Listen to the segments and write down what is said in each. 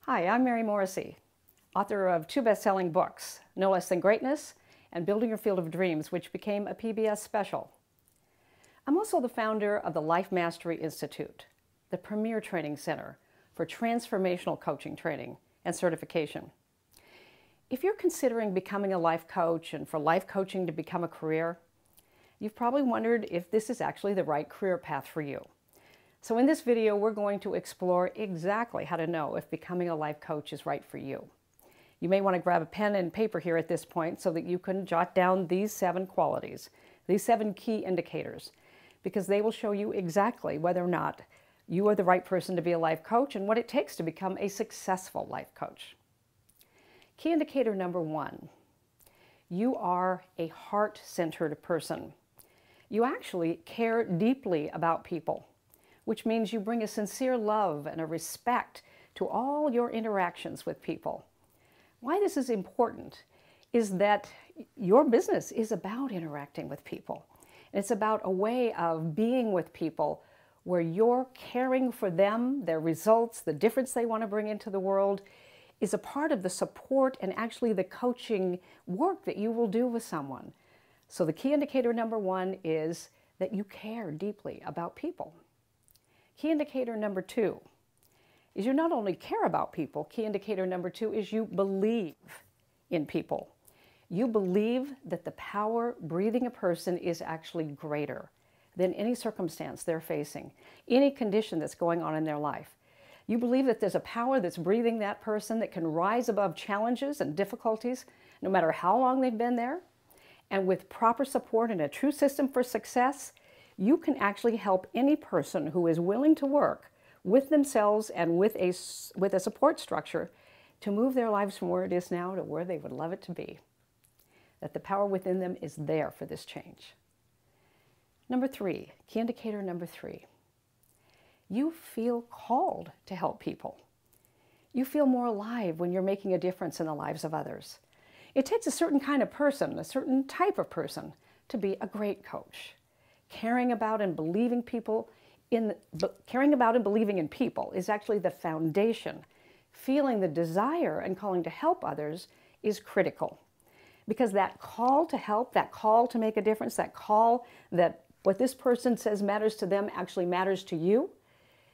Hi, I'm Mary Morrissey, author of two best-selling books, No Less Than Greatness and Building Your Field of Dreams, which became a PBS special. I'm also the founder of the Life Mastery Institute, the premier training center for transformational coaching training and certification. If you're considering becoming a life coach and for life coaching to become a career, you've probably wondered if this is actually the right career path for you. So in this video, we're going to explore exactly how to know if becoming a life coach is right for you. You may want to grab a pen and paper here at this point so that you can jot down these 7 qualities, these 7 key indicators, because they will show you exactly whether or not you are the right person to be a life coach and what it takes to become a successful life coach. Key indicator number 1, you are a heart-centered person. You actually care deeply about people, which means you bring a sincere love and a respect to all your interactions with people. Why this is important is that your business is about interacting with people. It's about a way of being with people where you're caring for them, their results, the difference they want to bring into the world is a part of the support and actually the coaching work that you will do with someone. So the key indicator number 1 is that you care deeply about people. Key indicator number 2 is you not only care about people, key indicator number 2 is you believe in people. You believe that the power breathing a person is actually greater than any circumstance they're facing, any condition that's going on in their life. You believe that there's a power that's breathing that person that can rise above challenges and difficulties, no matter how long they've been there. And with proper support and a true system for success, you can actually help any person who is willing to work with themselves and with a support structure to move their lives from where it is now to where they would love it to be. That the power within them is there for this change. Number 3, key indicator number 3. You feel called to help people. You feel more alive when you're making a difference in the lives of others. It takes a certain kind of person, a certain type of person, to be a great coach. Caring about and believing in people is actually the foundation. Feeling the desire and calling to help others is critical. Because that call to help, that call to make a difference, that call that what this person says matters to them actually matters to you,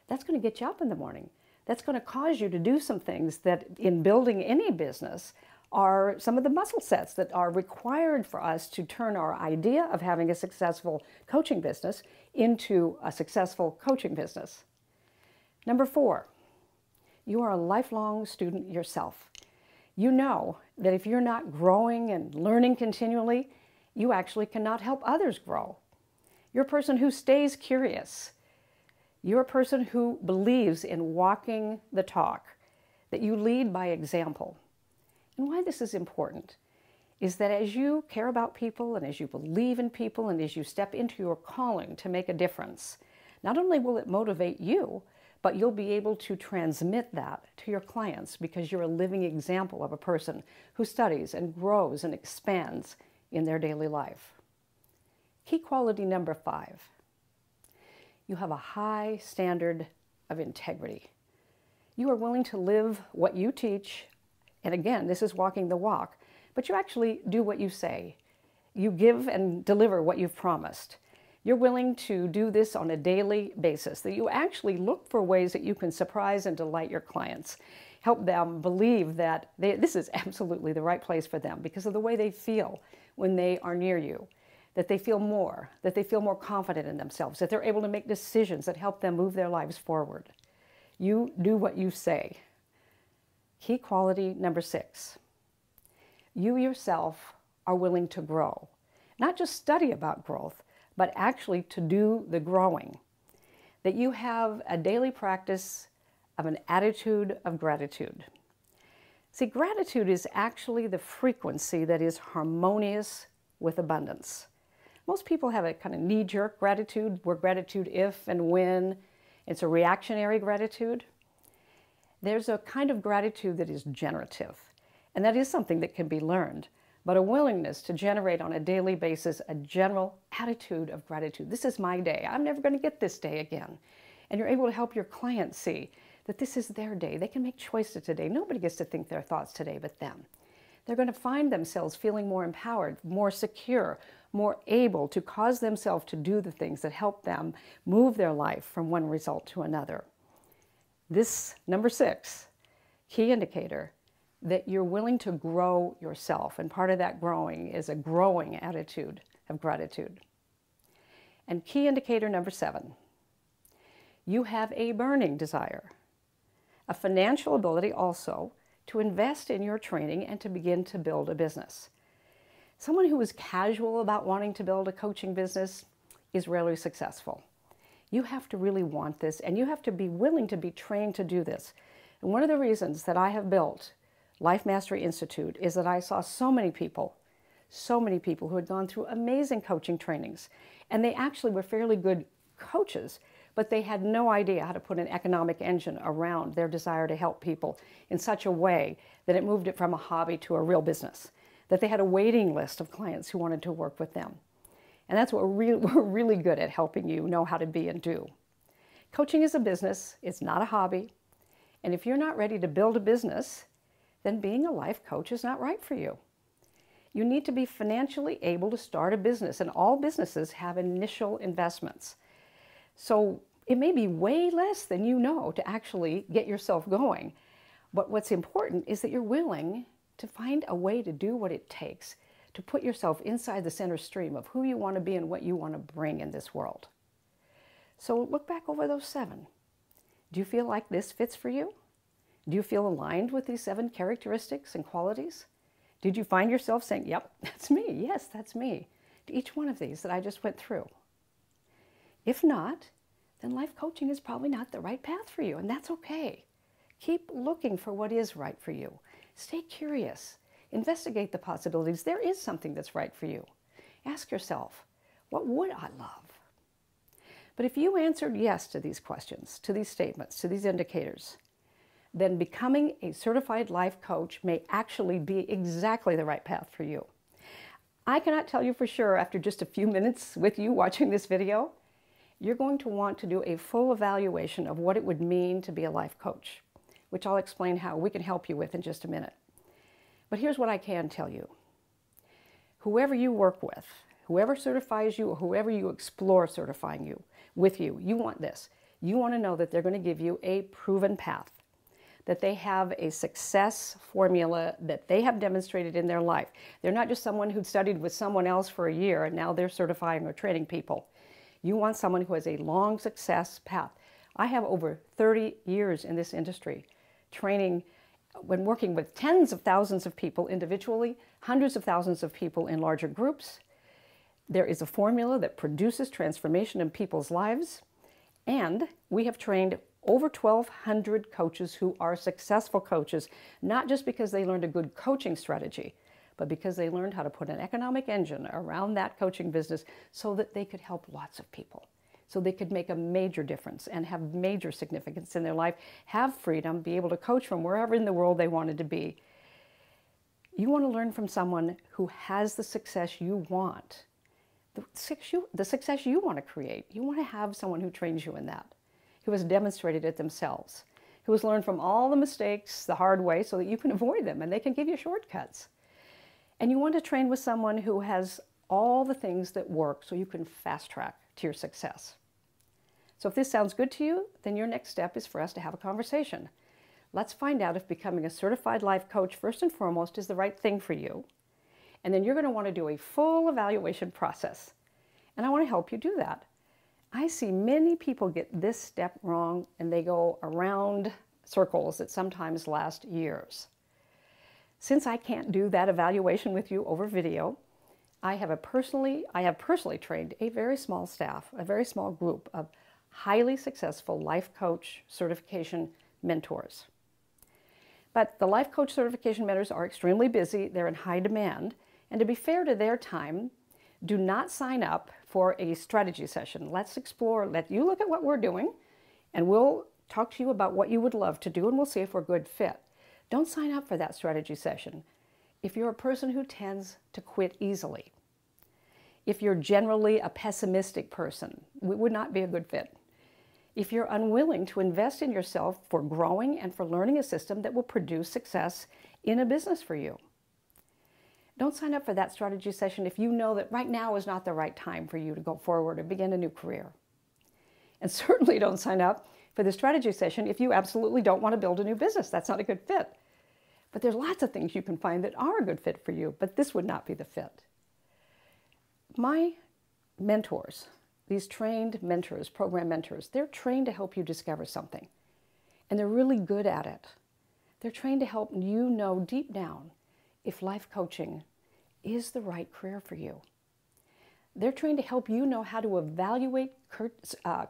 that's going to get you up in the morning. That's going to cause you to do some things that in building any business are some of the muscle sets that are required for us to turn our idea of having a successful coaching business into a successful coaching business. Number 4, you are a lifelong student yourself. You know that if you're not growing and learning continually, you actually cannot help others grow. You're a person who stays curious. You're a person who believes in walking the talk, that you lead by example. And why this is important is that as you care about people and as you believe in people and as you step into your calling to make a difference, not only will it motivate you, but you'll be able to transmit that to your clients because you're a living example of a person who studies and grows and expands in their daily life. Key quality number 5. You have a high standard of integrity. You are willing to live what you teach. And again, this is walking the walk, but you actually do what you say. You give and deliver what you've promised. You're willing to do this on a daily basis, that you actually look for ways that you can surprise and delight your clients, help them believe that this is absolutely the right place for them because of the way they feel when they are near you, that they feel more confident in themselves, that they're able to make decisions that help them move their lives forward. You do what you say. Key quality number 6, you yourself are willing to grow. Not just study about growth, but actually to do the growing. That you have a daily practice of an attitude of gratitude. See, gratitude is actually the frequency that is harmonious with abundance. Most people have a kind of knee-jerk gratitude, where gratitude if and when. It's a reactionary gratitude. There's a kind of gratitude that is generative, and that is something that can be learned, but a willingness to generate on a daily basis a general attitude of gratitude. This is my day. I'm never going to get this day again. And you're able to help your clients see that this is their day. They can make choices today. Nobody gets to think their thoughts today but them. They're going to find themselves feeling more empowered, more secure, more able to cause themselves to do the things that help them move their life from one result to another. This, number 6, key indicator that you're willing to grow yourself. And part of that growing is a growing attitude of gratitude. And key indicator number 7, you have a burning desire, a financial ability also to invest in your training and to begin to build a business. Someone who is casual about wanting to build a coaching business is rarely successful. You have to really want this, and you have to be willing to be trained to do this. And one of the reasons that I have built Life Mastery Institute is that I saw so many people who had gone through amazing coaching trainings, and they actually were fairly good coaches, but they had no idea how to put an economic engine around their desire to help people in such a way that it moved it from a hobby to a real business, that they had a waiting list of clients who wanted to work with them. And that's what we're really good at, helping you know how to be and do. Coaching is a business, it's not a hobby. And if you're not ready to build a business, then being a life coach is not right for you. You need to be financially able to start a business, and all businesses have initial investments. So it may be way less than you know to actually get yourself going. But what's important is that you're willing to find a way to do what it takes to put yourself inside the center stream of who you want to be and what you want to bring in this world. So look back over those 7. Do you feel like this fits for you? Do you feel aligned with these 7 characteristics and qualities? Did you find yourself saying, yep, that's me, yes, that's me, to each one of these that I just went through? If not, then life coaching is probably not the right path for you, and that's okay. Keep looking for what is right for you. Stay curious. Investigate the possibilities. There is something that's right for you. Ask yourself, what would I love? But if you answered yes to these questions, to these statements, to these indicators, then becoming a certified life coach may actually be exactly the right path for you. I cannot tell you for sure after just a few minutes with you watching this video, you're going to want to do a full evaluation of what it would mean to be a life coach, which I'll explain how we can help you with in just a minute. But here's what I can tell you. Whoever you work with, whoever certifies you, or whoever you explore certifying you with you, you want this. You want to know that they're going to give you a proven path, that they have a success formula that they have demonstrated in their life. They're not just someone who studied with someone else for a year and now they're certifying or training people. You want someone who has a long success path. I have over 30 years in this industry, training, when working with tens of thousands of people individually, hundreds of thousands of people in larger groups. There is a formula that produces transformation in people's lives, and we have trained over 1,200 coaches who are successful coaches, not just because they learned a good coaching strategy, but because they learned how to put an economic engine around that coaching business so that they could help lots of people, so they could make a major difference and have major significance in their life, have freedom, be able to coach from wherever in the world they wanted to be. You want to learn from someone who has the success you want, the success you want to create. You want to have someone who trains you in that, who has demonstrated it themselves, who has learned from all the mistakes the hard way so that you can avoid them and they can give you shortcuts. And you want to train with someone who has all the things that work so you can fast track to your success. So if this sounds good to you, then your next step is for us to have a conversation. Let's find out if becoming a certified life coach first and foremost is the right thing for you. And then you're going to want to do a full evaluation process. And I want to help you do that. I see many people get this step wrong and they go around circles that sometimes last years. Since I can't do that evaluation with you over video, I have personally trained a very small staff, a very small group of highly successful life coach certification mentors. But the life coach certification mentors are extremely busy, they're in high demand, and to be fair to their time, do not sign up for a strategy session. Let's explore, let you look at what we're doing, and we'll talk to you about what you would love to do, and we'll see if we're a good fit. Don't sign up for that strategy session if you're a person who tends to quit easily. If you're generally a pessimistic person, we would not be a good fit. if you're unwilling to invest in yourself for growing and for learning a system that will produce success in a business for you. Don't sign up for that strategy session if you know that right now is not the right time for you to go forward or begin a new career. And certainly don't sign up for the strategy session if you absolutely don't want to build a new business. That's not a good fit. But there's lots of things you can find that are a good fit for you, but this would not be the fit. My mentors, these trained mentors, program mentors, they're trained to help you discover something. And they're really good at it. They're trained to help you know deep down if life coaching is the right career for you. They're trained to help you know how to evaluate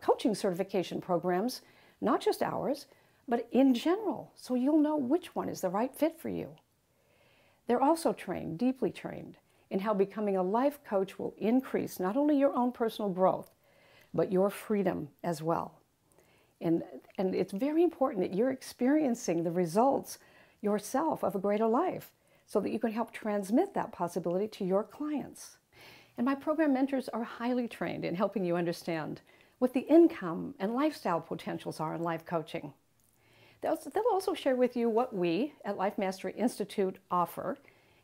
coaching certification programs, not just ours, but in general, so you'll know which one is the right fit for you. They're also trained, deeply trained, in how becoming a life coach will increase not only your own personal growth, but your freedom as well. And it's very important that you're experiencing the results yourself of a greater life so that you can help transmit that possibility to your clients. And my program mentors are highly trained in helping you understand what the income and lifestyle potentials are in life coaching. They'll also share with you what we at Life Mastery Institute offer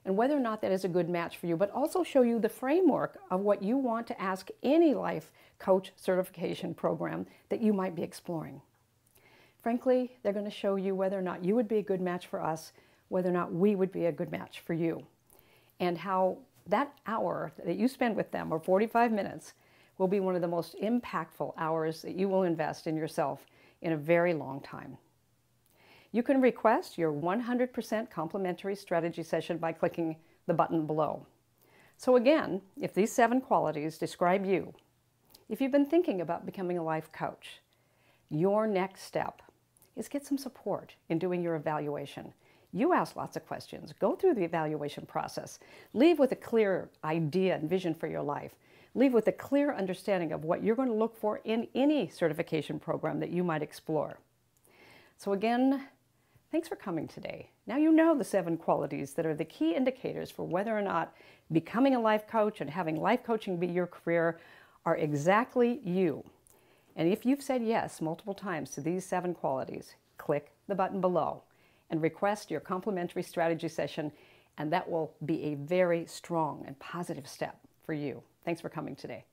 and whether or not that is a good match for you, but also show you the framework of what you want to ask any life coach certification program that you might be exploring. Frankly, they're going to show you whether or not you would be a good match for us, whether or not we would be a good match for you, and how that hour that you spend with them, or 45 minutes, will be one of the most impactful hours that you will invest in yourself in a very long time. You can request your 100% complimentary strategy session by clicking the button below. So again, if these 7 qualities describe you, if you've been thinking about becoming a life coach, your next step is get some support in doing your evaluation. You ask lots of questions, go through the evaluation process, leave with a clear idea and vision for your life, leave with a clear understanding of what you're going to look for in any certification program that you might explore. So again, thanks for coming today. Now you know the 7 qualities that are the key indicators for whether or not becoming a life coach and having life coaching be your career are exactly you. And if you've said yes multiple times to these 7 qualities, click the button below and request your complimentary strategy session, and that will be a very strong and positive step for you. Thanks for coming today.